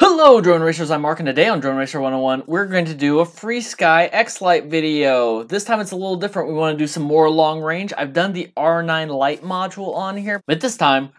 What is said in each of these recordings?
Hello Drone Racers, I'm Mark, and today on Drone Racer 101 we're going to do a FrSky X-Lite video. This time it's a little different. We want to do some more long range. I've done the R9 Lite module on here, but this time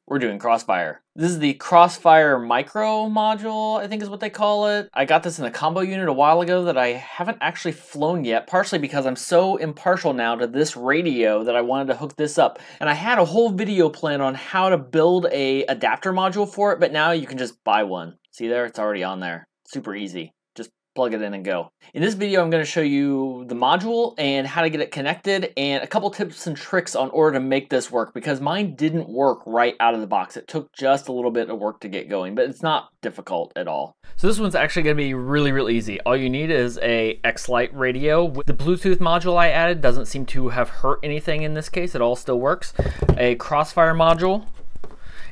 we're doing Crossfire. This is the Crossfire Micro module, I think is what they call it. I got this in a combo unit a while ago that I haven't actually flown yet, partially because I'm so impartial now to this radio that I wanted to hook this up. And I had a whole video plan on how to build a adapter module for it, but now you can just buy one. See there? It's already on there. Super easy. Just plug it in and go. In this video, I'm going to show you the module and how to get it connected and a couple tips and tricks on order to make this work, because mine didn't work right out of the box. It took just a little bit of work to get going, but it's not difficult at all. So this one's actually going to be really easy. All you need is a X-Lite radio. The Bluetooth module I added doesn't seem to have hurt anything in this case. It all still works. A Crossfire module.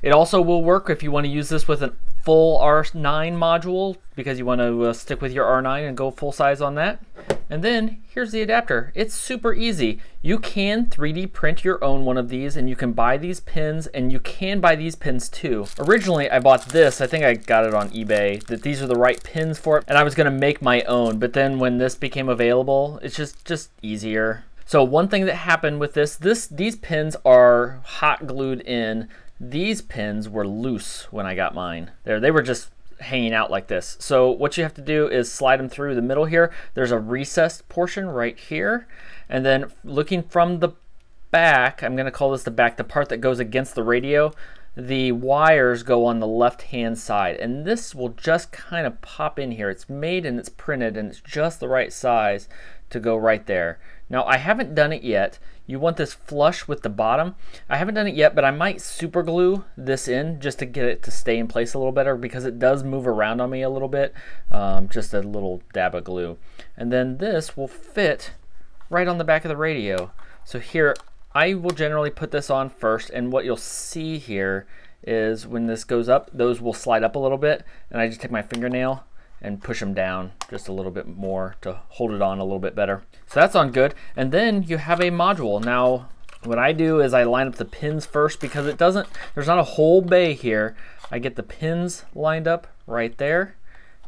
It also will work if you want to use this with a full R9 module, because you want to stick with your R9 and go full size on that. And then here's the adapter. It's super easy. You can 3D print your own one of these, and you can buy these pins, and you can buy these pins too. Originally I bought this, I think I got it on eBay, that these are the right pins for it, and I was going to make my own, but then when this became available, it's just easier. So one thing that happened with these pins are hot glued in. These pins were loose when I got mine. They were just hanging out like this. So what you have to do is slide them through the middle here. There's a recessed portion right here. And then looking from the back, I'm gonna call this the back, the part that goes against the radio, the wires go on the left-hand side. And this will just kind of pop in here. It's made and it's printed and it's just the right size to go right there. Now I haven't done it yet. You want this flush with the bottom. I haven't done it yet, but I might super glue this in just to get it to stay in place a little better, because it does move around on me a little bit. Just a little dab of glue. And then this will fit right on the back of the radio. So here, I will generally put this on first, and what you'll see here is when this goes up, those will slide up a little bit, and I just take my fingernail and push them down just a little bit more to hold it on a little bit better. So that's on good. And then you have a module. Now, what I do is I line up the pins first, because there's not a whole bay here. I get the pins lined up right there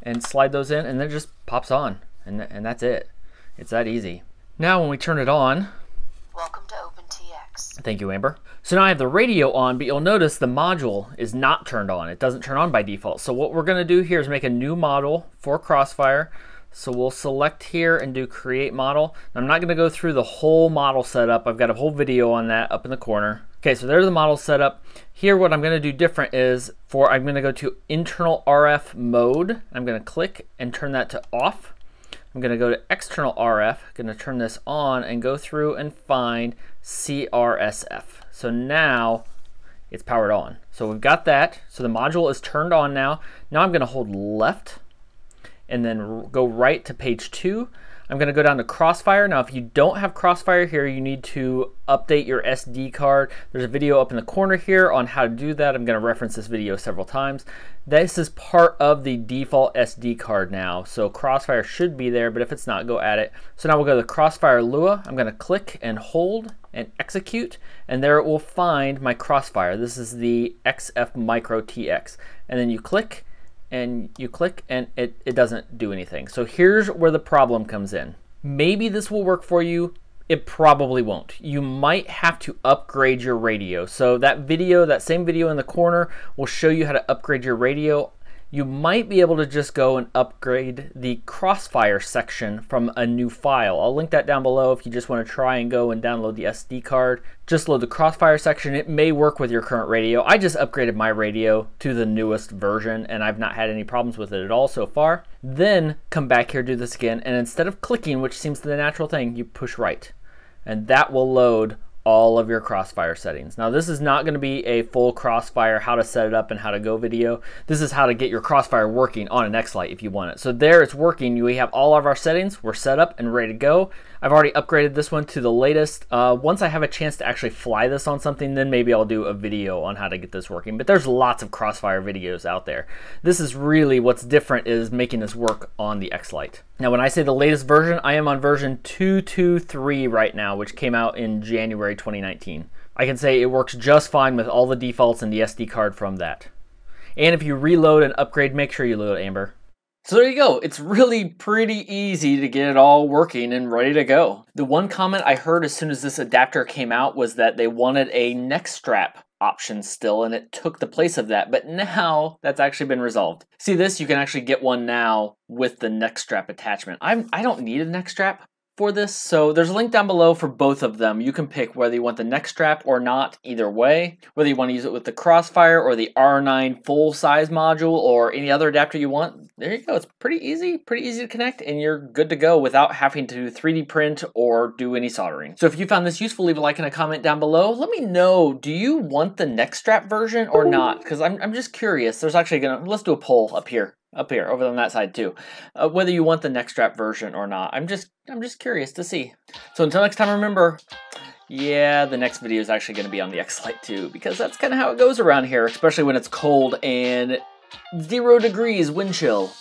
and slide those in, and then it just pops on, and that's it. It's that easy. Now when we turn it on, welcome to OpenTX. Thank you, Amber. So now I have the radio on, but you'll notice the module is not turned on. It doesn't turn on by default. So what we're gonna do here is make a new model for Crossfire. So we'll select here and do create model. I'm not gonna go through the whole model setup. I've got a whole video on that up in the corner. Okay, so there's the model setup. Here what I'm gonna do different is I'm gonna go to internal RF mode. I'm gonna click and turn that to off. I'm gonna go to external RF, gonna turn this on and go through and find CRSF. So now it's powered on. So we've got that. So the module is turned on now. Now I'm gonna hold left and then go right to page 2. I'm gonna go down to Crossfire. Now if you don't have Crossfire here, you need to update your SD card. There's a video up in the corner here on how to do that. I'm gonna reference this video several times. This is part of the default SD card now. So Crossfire should be there, but if it's not, go add it. So now we'll go to Crossfire Lua. I'm gonna click and hold and execute, and there it will find my Crossfire. This is the XF Micro TX. And then you click, and it doesn't do anything. So here's where the problem comes in. Maybe this will work for you. It probably won't. You might have to upgrade your radio. So that same video in the corner will show you how to upgrade your radio. You might be able to just go and upgrade the Crossfire section from a new file. I'll link that down below if you just want to try and go and download the SD card. Just load the Crossfire section. It may work with your current radio. I just upgraded my radio to the newest version, and I've not had any problems with it at all so far. Then come back here, do this again, and instead of clicking, which seems the natural thing, you push right. And that will load all of your Crossfire settings. Now this is not going to be a full Crossfire how to set it up and how to go video. This is how to get your Crossfire working on an X-Lite if you want it. So there it's working. We have all of our settings. We're set up and ready to go. I've already upgraded this one to the latest. Once I have a chance to actually fly this on something, then maybe I'll do a video on how to get this working. But there's lots of Crossfire videos out there. This is really what's different, is making this work on the X-Lite. Now when I say the latest version, I am on version 2.2.3 right now, which came out in January 2019. I can say it works just fine with all the defaults and the SD card from that. And if you reload and upgrade, make sure you load Amber. So there you go. It's really pretty easy to get it all working and ready to go. The one comment I heard as soon as this adapter came out was that they wanted a neck strap option still, and it took the place of that, but now that's actually been resolved. See this? You can actually get one now with the neck strap attachment. I don't need a neck strap for this, so there's a link down below for both of them. You can pick whether you want the neck strap or not, either way, whether you want to use it with the Crossfire or the R9 full-size module or any other adapter you want. There you go. It's pretty easy to connect, and you're good to go without having to 3D print or do any soldering. So if you found this useful, leave a like and a comment down below. Let me know, do you want the neck strap version or not? Because I'm just curious. There's actually let's do a poll up here, over on that side too, whether you want the neck strap version or not. I'm just curious to see. So until next time, remember, yeah, the next video is actually going to be on the X-Lite too, because that's kind of how it goes around here, especially when it's cold and 0 degrees wind chill.